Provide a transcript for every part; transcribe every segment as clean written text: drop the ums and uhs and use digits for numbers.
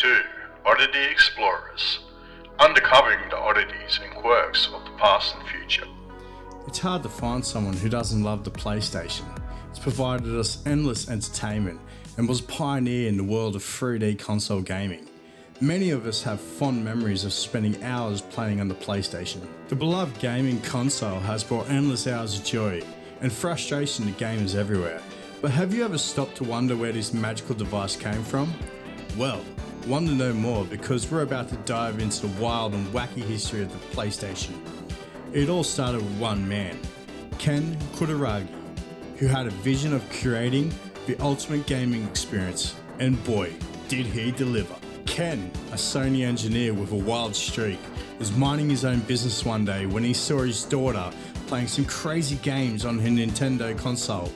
2. Oddity Explorers, uncovering the oddities and quirks of the past and future. It's hard to find someone who doesn't love the PlayStation. It's provided us endless entertainment and was a pioneer in the world of 3D console gaming. Many of us have fond memories of spending hours playing on the PlayStation. The beloved gaming console has brought endless hours of joy and frustration to gamers everywhere. But have you ever stopped to wonder where this magical device came from? Well, want to know more because we're about to dive into the wild and wacky history of the PlayStation. It all started with one man, Ken Kutaragi, who had a vision of creating the ultimate gaming experience, and boy, did he deliver. Ken, a Sony engineer with a wild streak, was minding his own business one day when he saw his daughter playing some crazy games on her Nintendo console.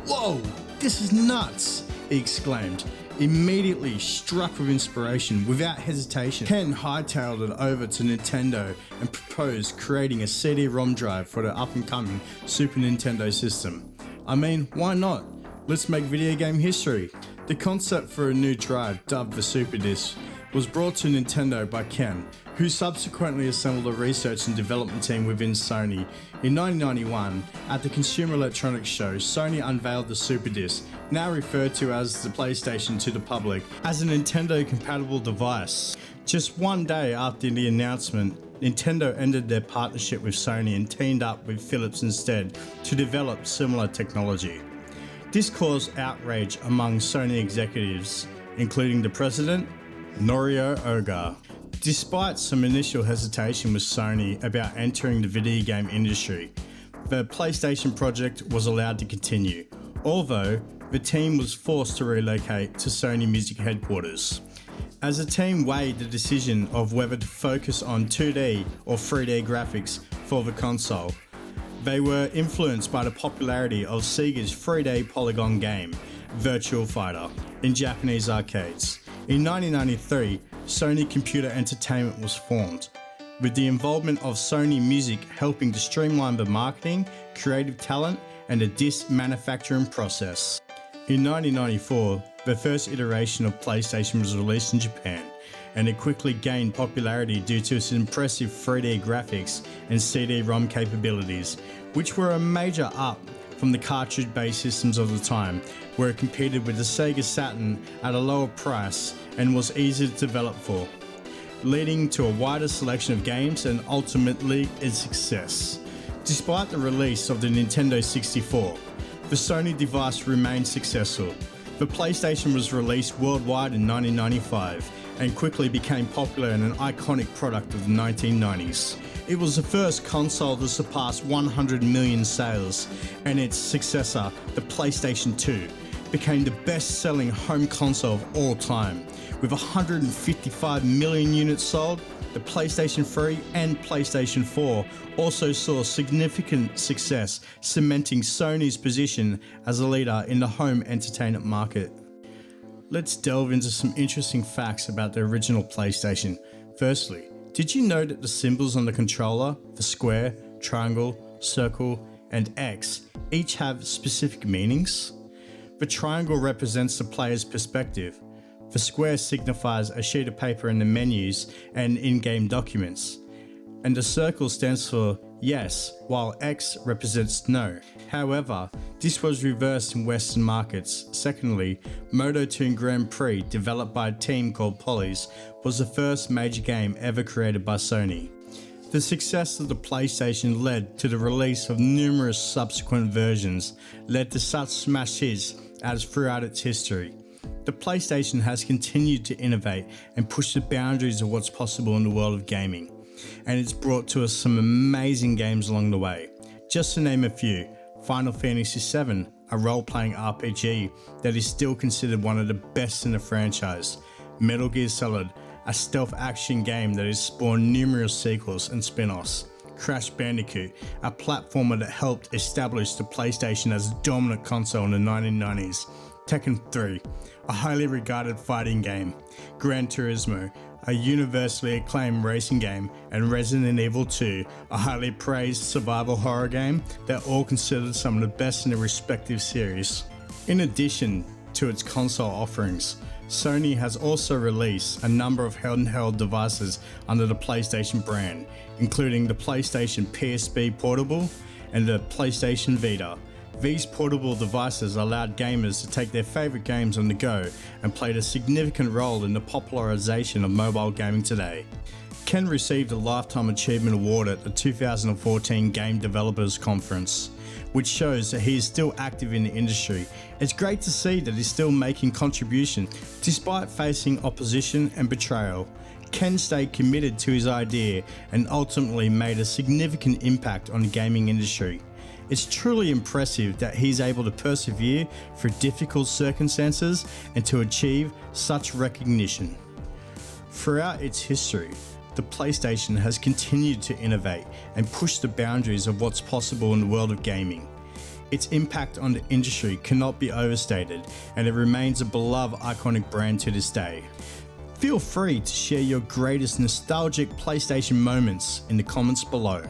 "Whoa, this is nuts!" he exclaimed. Immediately struck with inspiration, without hesitation, Ken hightailed it over to Nintendo and proposed creating a CD-ROM drive for the up-and-coming Super Nintendo system. I mean, why not? Let's make video game history. The concept for a new drive, dubbed the Super Disc, was brought to Nintendo by Ken, who subsequently assembled a research and development team within Sony. In 1991, at the Consumer Electronics Show, Sony unveiled the Super Disc, now referred to as the PlayStation to the public, as a Nintendo-compatible device. Just one day after the announcement, Nintendo ended their partnership with Sony and teamed up with Philips instead to develop similar technology. This caused outrage among Sony executives, including the president, Norio Oga. Despite some initial hesitation with Sony about entering the video game industry, the PlayStation project was allowed to continue, although the team was forced to relocate to Sony Music headquarters. As the team weighed the decision of whether to focus on 2D or 3D graphics for the console, they were influenced by the popularity of Sega's 3D polygon game, Virtua Fighter, in Japanese arcades. In 1993, Sony Computer Entertainment was formed, with the involvement of Sony Music helping to streamline the marketing, creative talent, and the disc manufacturing process. In 1994, the first iteration of PlayStation was released in Japan, and it quickly gained popularity due to its impressive 3D graphics and CD-ROM capabilities, which were a major up from the cartridge-based systems of the time, where it competed with the Sega Saturn at a lower price and was easy to develop for, leading to a wider selection of games and ultimately its success. Despite the release of the Nintendo 64, the Sony device remained successful. The PlayStation was released worldwide in 1995 and quickly became popular and an iconic product of the 1990s. It was the first console to surpass 100 million sales, and its successor, the PlayStation 2, became the best-selling home console of all time. With 155 million units sold, the PlayStation 3 and PlayStation 4 also saw significant success, cementing Sony's position as a leader in the home entertainment market. Let's delve into some interesting facts about the original PlayStation. Firstly, did you know that the symbols on the controller, the square, triangle, circle, and X, each have specific meanings? The triangle represents the player's perspective. The square signifies a sheet of paper in the menus and in-game documents. And the circle stands for yes, while X represents no. However, this was reversed in Western markets. Secondly, Moto2 Grand Prix, developed by a team called Polys, was the first major game ever created by Sony. The success of the PlayStation led to the release of numerous subsequent versions, led to such smash hits as throughout its history. The PlayStation has continued to innovate and push the boundaries of what's possible in the world of gaming, and it's brought to us some amazing games along the way. Just to name a few, Final Fantasy VII, a role-playing RPG that is still considered one of the best in the franchise. Metal Gear Solid, a stealth action game that has spawned numerous sequels and spin-offs. Crash Bandicoot, a platformer that helped establish the PlayStation as a dominant console in the 1990s. Tekken 3, a highly regarded fighting game. Gran Turismo, a universally acclaimed racing game, and Resident Evil 2, a highly praised survival horror game that all considered some of the best in their respective series. In addition to its console offerings, Sony has also released a number of handheld devices under the PlayStation brand, including the PlayStation PSP Portable and the PlayStation Vita. These portable devices allowed gamers to take their favourite games on the go and played a significant role in the popularisation of mobile gaming today. Ken received a Lifetime Achievement Award at the 2014 Game Developers Conference, which shows that he is still active in the industry. It's great to see that he's still making contribution despite facing opposition and betrayal. Ken stayed committed to his idea and ultimately made a significant impact on the gaming industry. It's truly impressive that he's able to persevere through difficult circumstances and to achieve such recognition. Throughout its history, the PlayStation has continued to innovate and push the boundaries of what's possible in the world of gaming. Its impact on the industry cannot be overstated, and it remains a beloved iconic brand to this day. Feel free to share your greatest nostalgic PlayStation moments in the comments below.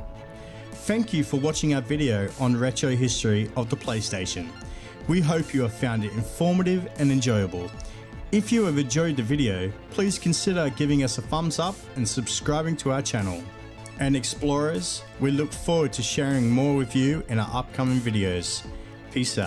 Thank you for watching our video on retro history of the PlayStation. We hope you have found it informative and enjoyable. If you have enjoyed the video, please consider giving us a thumbs up and subscribing to our channel. And explorers, we look forward to sharing more with you in our upcoming videos. Peace out.